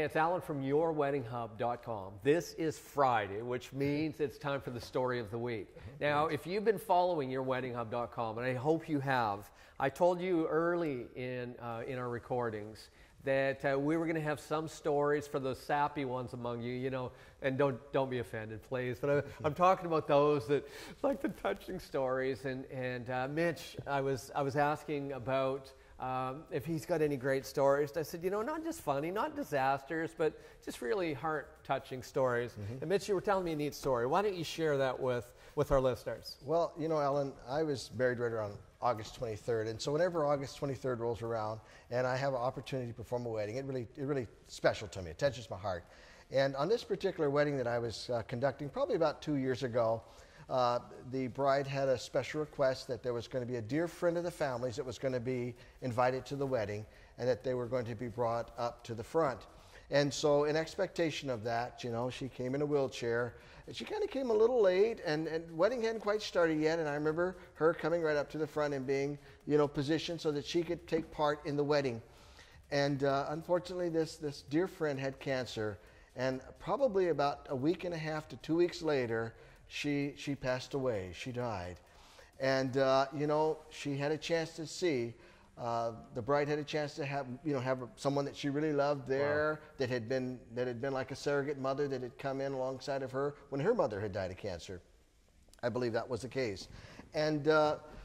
it's Alan from YourWeddingHub.com. This is Friday, which means it's time for the story of the week. Now, if you've been following YourWeddingHub.com, and I hope you have, I told you early in our recordings that we were going to have some stories for those sappy ones among you, you know, and don't be offended, please. But I'm talking about those that like the touching stories. And Mitch, I was asking about if he's got any great stories. I said, you know, not just funny, not disasters, but just really heart-touching stories. And Mitch, you were telling me a neat story. Why don't you share that with our listeners? Well, you know, Alan, I was married right around August 23rd, and so whenever August 23rd rolls around and I have an opportunity to perform a wedding, it really special to me. It touches my heart. And on this particular wedding that I was conducting probably about 2 years ago, the bride had a special request that there was going to be a dear friend of the family's that was going to be invited to the wedding and that they were going to be brought up to the front. And so in expectation of that, you know, she came in a wheelchair. And she kind of came a little late, and wedding hadn't quite started yet. And I remember her coming right up to the front and being, you know, positioned so that she could take part in the wedding. And unfortunately, this dear friend had cancer. And probably about a week and a half to 2 weeks later, she passed away. She died. And, you know, she had a chance to see. The bride had a chance to have someone that she really loved there. Wow. that had been like a surrogate mother that had come in alongside of her when her mother had died of cancer. I believe that was the case. And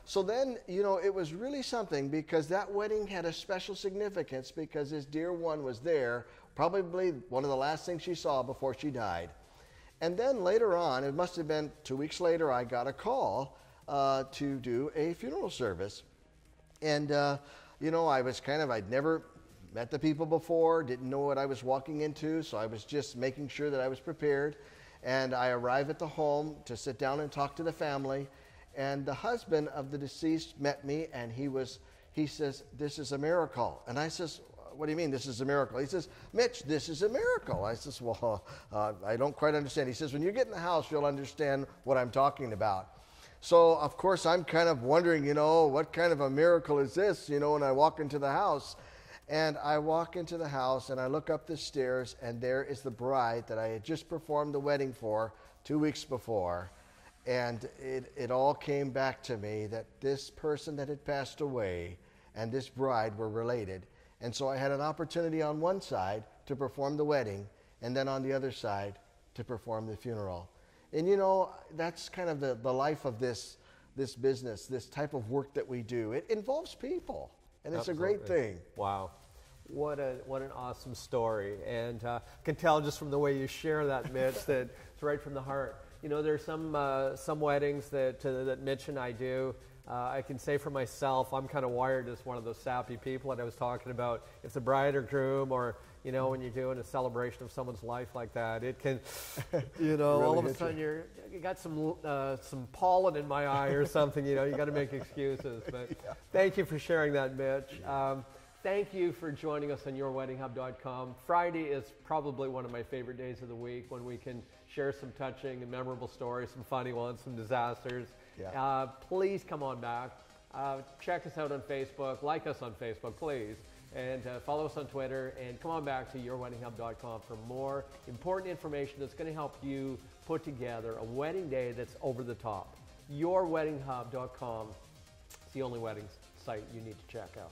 so then, you know, it was really something because that wedding had a special significance because this dear one was there, probably one of the last things she saw before she died. And then later on, it must have been 2 weeks later, I got a call to do a funeral service. And, you know, I'd never met the people before, didn't know what I was walking into, so I was just making sure that I was prepared. And I arrived at the home to sit down and talk to the family. And the husband of the deceased met me, and he says, "This is a miracle." And I says, "What do you mean this is a miracle?" He says, "Mitch, this is a miracle." I says, "Well, I don't quite understand." He says, "When you get in the house, you'll understand what I'm talking about." So, of course, I'm kind of wondering, you know, what kind of a miracle is this, you know, when I walk into the house. And I walk into the house and I look up the stairs and there is the bride that I had just performed the wedding for 2 weeks before. And it all came back to me that this person that had passed away and this bride were related. And so I had an opportunity on one side to perform the wedding and then on the other side to perform the funeral. And you know, that's kind of the life of this business, this type of work that we do. It involves people, and it's Absolutely. A great thing. Wow. What an awesome story. And can tell just from the way you share that, Mitch, that it's right from the heart. You know, there's some weddings that Mitch and I do. I can say for myself, I'm kind of wired as one of those sappy people that I was talking about. If the bride or groom or, you know, when you're doing a celebration of someone's life like that, it can, you know, really all of a sudden you got some pollen in my eye or something, you know, you got to make excuses. But yeah. Thank you for sharing that, Mitch. Thank you for joining us on YourWeddingHub.com. Friday is probably one of my favorite days of the week when we can share some touching and memorable stories, some funny ones, some disasters. Yeah. Please come on back. Check us out on Facebook. Like us on Facebook, please. And follow us on Twitter. And come on back to YourWeddingHub.com for more important information that's going to help you put together a wedding day that's over the top. YourWeddingHub.com. It's the only wedding site you need to check out.